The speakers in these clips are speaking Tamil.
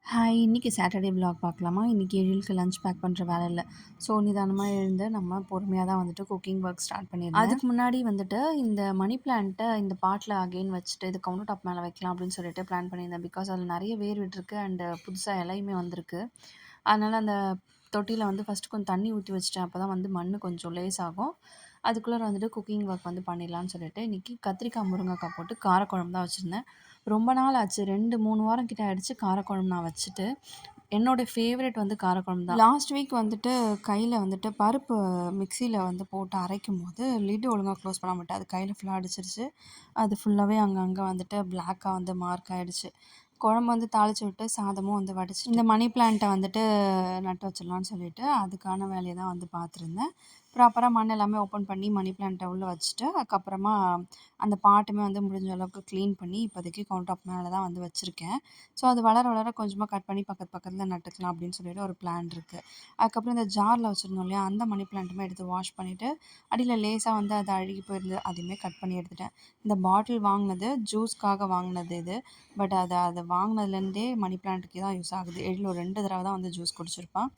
ஹாய்! இன்னைக்கு சாட்டர்டே விலாக் பார்க்கலாமா? இன்னைக்கு எழிலுக்கு லஞ்ச் பேக் பண்ணுற வேலை இல்ல. ஸோ நிதானமா எழுந்து நம்ம பொறுமையா தான் வந்துட்டு குக்கிங் ஒர்க் ஸ்டார்ட் பண்ணியிருந்தேன். அதுக்கு முன்னாடி வந்துட்டு இந்த மணி பிளான்ட்ட இந்த பாட்ல அகைன் வச்சுட்டு இது கவுண்டர் டாப் மேல வைக்கலாம் அப்படின்னு சொல்லிட்டு பிளான் பண்ணியிருந்தேன். பிகாஸ் அதில நெறைய வேர் விட்டுருக்கு அண்ட் புதுசா இலையுமே வந்திருக்கு. அதனால அந்த தொட்டியில வந்து ஃபர்ஸ்ட்டு கொஞ்சம் தண்ணி ஊத்தி வச்சுட்டேன். அப்பதான் வந்து மண்ணு கொஞ்சம் லேஸ் ஆகும். அதுக்குள்ளார வந்துட்டு குக்கிங் ஒர்க் வந்து பண்ணிடலான்னு சொல்லிட்டு, இன்னைக்கு கத்திரிக்காய், முருங்கக்காய் போட்டு காரக்குழம்பு தான் வச்சிருந்தேன். ரொம்ப நாள் ஆச்சு. 2, 3 வாரம் கிட்ட ஆயிடுச்சு காரக்குழம்பு நான் வச்சுட்டு. என்னோட ஃபேவரைட் வந்து காரக்குழம்பு தான். லாஸ்ட் வீக் வந்துட்டு கையில வந்துட்டு பருப்பு மிக்ஸியில வந்து போட்டு அரைக்கும்போது லிட் ஒழுங்கா க்ளோஸ் பண்ண மாட்டேன். அது கையில ஃபுல்லா அடிச்சிருச்சு. அது ஃபுல்லாவே அங்கங்க வந்துட்டு பிளாக்கா வந்து மார்க் ஆயிடுச்சு. குழம்பு வந்து தாளிச்சு விட்டு சாதமும் வந்து வடிச்சுட்டு, இந்த மணி பிளான்ட்ட வந்துட்டு நட்டு வச்சிடலான்னு சொல்லிட்டு, அதுக்கான வேலைய தான் வந்து பார்த்துருந்தேன். ப்ராப்பரா மண் எல்லாமே ஓப்பன் பண்ணி மணி பிளான்ட்ட உள்ள வச்சுட்டு, அதுக்கப்புறமா அந்த பாட்டுமே வந்து முடிஞ்ச அளவுக்கு க்ளீன் பண்ணி இப்போதைக்கு கவுண்டர் டாப் மேல தான் வந்து வச்சிருக்கேன். ஸோ அது வளர வளர கொஞ்சமா கட் பண்ணி பக்கத்துல நட்டுக்கலாம் அப்படின்னு சொல்லிட்டு ஒரு பிளான் இருக்கு. அதுக்கப்புறம் இந்த ஜார்ல வச்சிருந்தோம் இல்லையா, அந்த மணி பிளான்ட்டுமே எடுத்து வாஷ் பண்ணிட்டு, அடியில லேசா வந்து அது அழுகி போயிருந்தது. அதையுமே கட் பண்ணி எடுத்துட்டேன். இந்த பாட்டில் வாங்குனது ஜூஸ்க்காக வாங்குனது இது. பட் அத வாங்குனதுலேருந்தே மணி பிளான்ட்டுக்கே தான் யூஸ் ஆகுது. எழில் ஒரு 2 தடவ தான் வந்து ஜூஸ் குடிச்சிருப்பான்.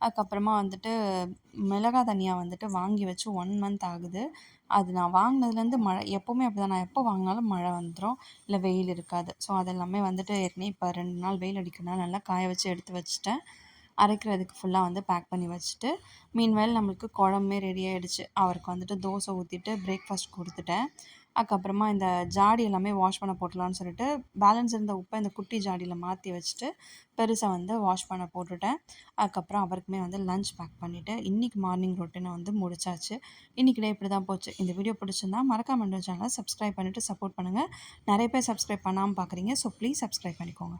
அதுக்கப்புறமா வந்துட்டு மிளகா தனியா வந்துட்டு வாங்கி வச்சு 1 மந்த் ஆகுது. அது நான் வாங்குனதுலேருந்து மழை எப்பவுமே அப்படிதான். நான் எப்போ வாங்குனாலும் மழை வந்துரும். இல்ல வெயில் இருக்காது. ஸோ அதெல்லாமே வந்துட்டு ஏற்கனவே இப்ப 2 நாள் வெயில் அடிக்கிறனால நல்லா காய வச்சு எடுத்து வச்சுட்டேன். அரைக்கிறதுக்கு ஃபுல்லா வந்து பேக் பண்ணி வச்சுட்டு, மீன்வைல் நம்மளுக்கு குழம்புமே ரெடி ஆயிடுச்சு. அவருக்கு வந்துட்டு தோசை ஊத்திட்டு பிரேக்ஃபாஸ்ட் குடுத்துட்டேன். அதுக்கப்புறமா இந்த ஜாடி எல்லாமே வாஷ் பண்ண போட்டுடலான்னு சொல்லிட்டு, பேலன்ஸ் இருந்த உப்ப இந்த குட்டி ஜாடியில மாத்தி வச்சுட்டு, பெருசா வந்து வாஷ் பண்ண போட்டுட்டேன். அதுக்கப்புறம் அவருக்குமே வந்து லஞ்ச் பேக் பண்ணிட்டு, இன்னைக்கு மார்னிங் ரொட்டீன வந்து முடிச்சாச்சு. இன்னைக்கு டே இப்படி தான் போச்சு. இந்த வீடியோ பிடிச்சிருந்தா மறக்காம என்னோட சேனல சப்ஸ்கிரைப் பண்ணிட்டு சப்போர்ட் பண்ணுங்க. நெறைய பேர் சப்ஸ்கிரைப் பண்ணாம பார்க்குறீங்க. ஸோ ப்ளீஸ் சப்ஸ்கிரைப் பண்ணிக்கோங்க.